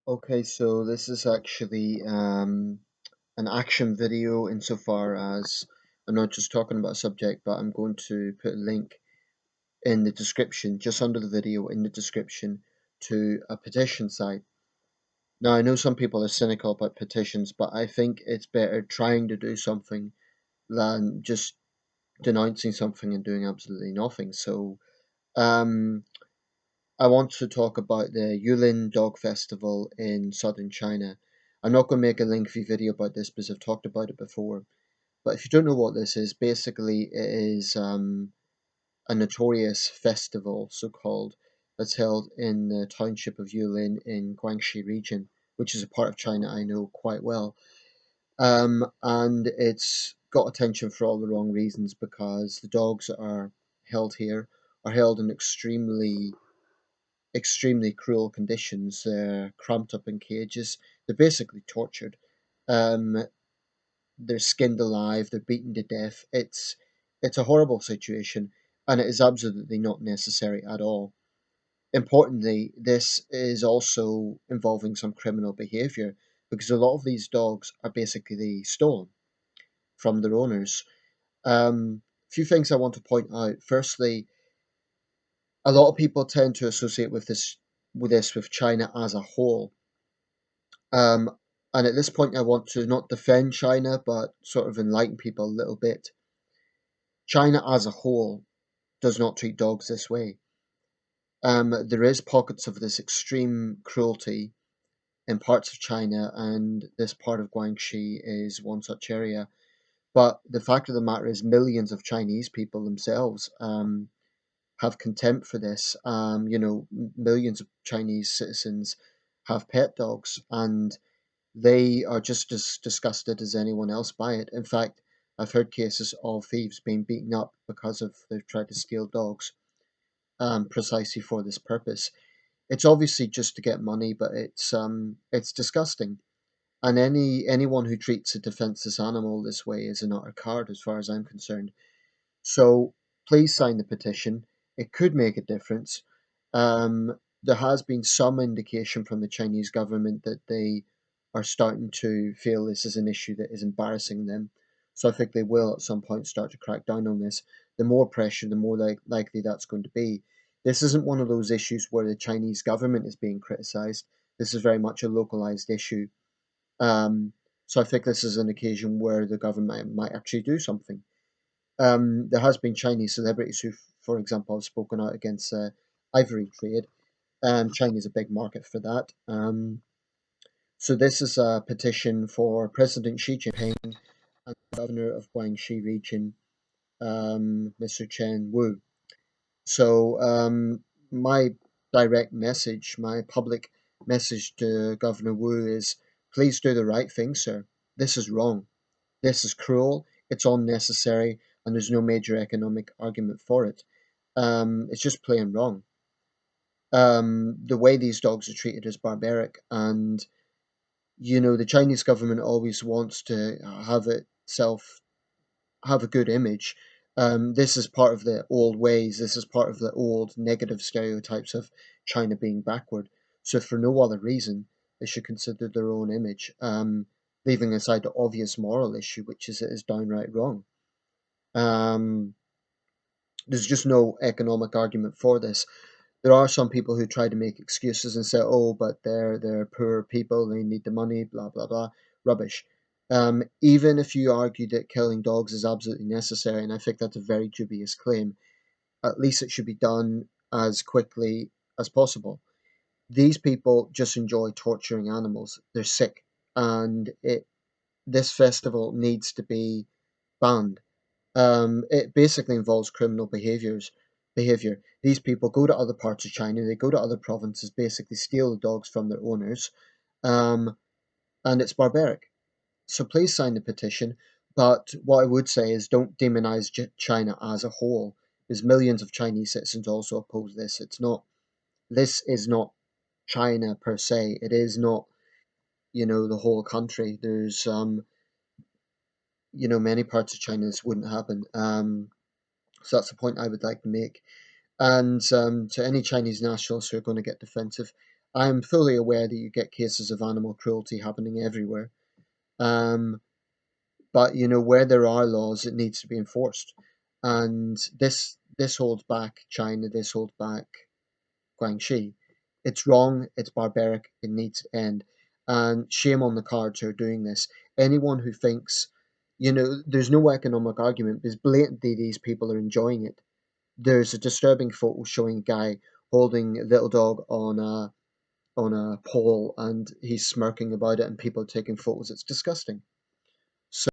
Okay, so this is actually an action video insofar as I'm not just talking about a subject, but I'm going to put a link in the description, just under the video in the description, to a petition site. Now, I know some people are cynical about petitions, but I think it's better trying to do something than just denouncing something and doing absolutely nothing. So, um, I want to talk about the Yulin Dog Festival in southern China. I'm not going to make a lengthy video about this because I've talked about it before. But if you don't know what this is, basically it is a notorious festival, so called, that's held in the township of Yulin in Guangxi region, which is a part of China I know quite well. And it's got attention for all the wrong reasons because the dogs that are held here are held in extremely cruel conditions. They're cramped up in cages. They're basically tortured. Um, they're skinned alive. They're beaten to death. It's a horrible situation, and it is absolutely not necessary at all. Importantly, this is also involving some criminal behaviour because a lot of these dogs are basically stolen from their owners. A few things I want to point out. Firstly, a lot of people tend to associate with China as a whole. Um, and at this point, I want to not defend China, but sort of enlighten people a little bit. China as a whole does not treat dogs this way. There is pockets of this extreme cruelty in parts of China, and this part of Guangxi is one such area. But the fact of the matter is, millions of Chinese people themselves have contempt for this. Millions of Chinese citizens have pet dogs, and they are just as disgusted as anyone else by it. In fact, I've heard cases of thieves being beaten up because of they've tried to steal dogs, precisely for this purpose. It's obviously just to get money, but it's disgusting. And anyone who treats a defenseless animal this way is an utter coward, as far as I'm concerned. So please sign the petition. It could make a difference. There has been some indication from the Chinese government that they are starting to feel this is an issue that is embarrassing them. So I think they will at some point start to crack down on this. The more pressure, the more likely that's going to be. This isn't one of those issues where the Chinese government is being criticized. This is very much a localized issue. Um, so I think this is an occasion where the government might actually do something. There has been Chinese celebrities who, for example, have spoken out against ivory trade. China is a big market for that. So this is a petition for President Xi Jinping and the governor of Guangxi region, Mr. Chen Wu. So my direct message, my public message to Governor Wu is, please do the right thing, sir. This is wrong. This is cruel, it's unnecessary, and there's no major economic argument for it. It's just plain wrong. The way these dogs are treated is barbaric, and the Chinese government always wants to have a good image. This is part of the old ways. This is part of the old negative stereotypes of China being backward. So, for no other reason, they should consider their own image, leaving aside the obvious moral issue, which is it is downright wrong. Um, there's just no economic argument for this. There are some people who try to make excuses and say, "Oh, but they're poor people. They need the money." Blah blah blah. Rubbish. Even if you argue that killing dogs is absolutely necessary, and I think that's a very dubious claim, at least it should be done as quickly as possible. These people just enjoy torturing animals. They're sick, and this festival needs to be banned. It basically involves criminal behavior. These people go to other parts of China, they go to other provinces, basically steal the dogs from their owners, um, and it's barbaric. So please sign the petition. But what I would say is don't demonize China as a whole, because millions of Chinese citizens also oppose this. This is not China per se. It is not, the whole country. There's, many parts of China this wouldn't happen. So that's the point I would like to make. And to any Chinese nationals who are going to get defensive, I'm fully aware that you get cases of animal cruelty happening everywhere. Um, but where there are laws, it needs to be enforced. And this holds back China. This holds back Guangxi. It's wrong. It's barbaric. It needs to end. And shame on the cards who are doing this. Anyone who thinks, there's no economic argument because blatantly these people are enjoying it. There's a disturbing photo showing a guy holding a little dog on a pole and he's smirking about it and people are taking photos. It's disgusting.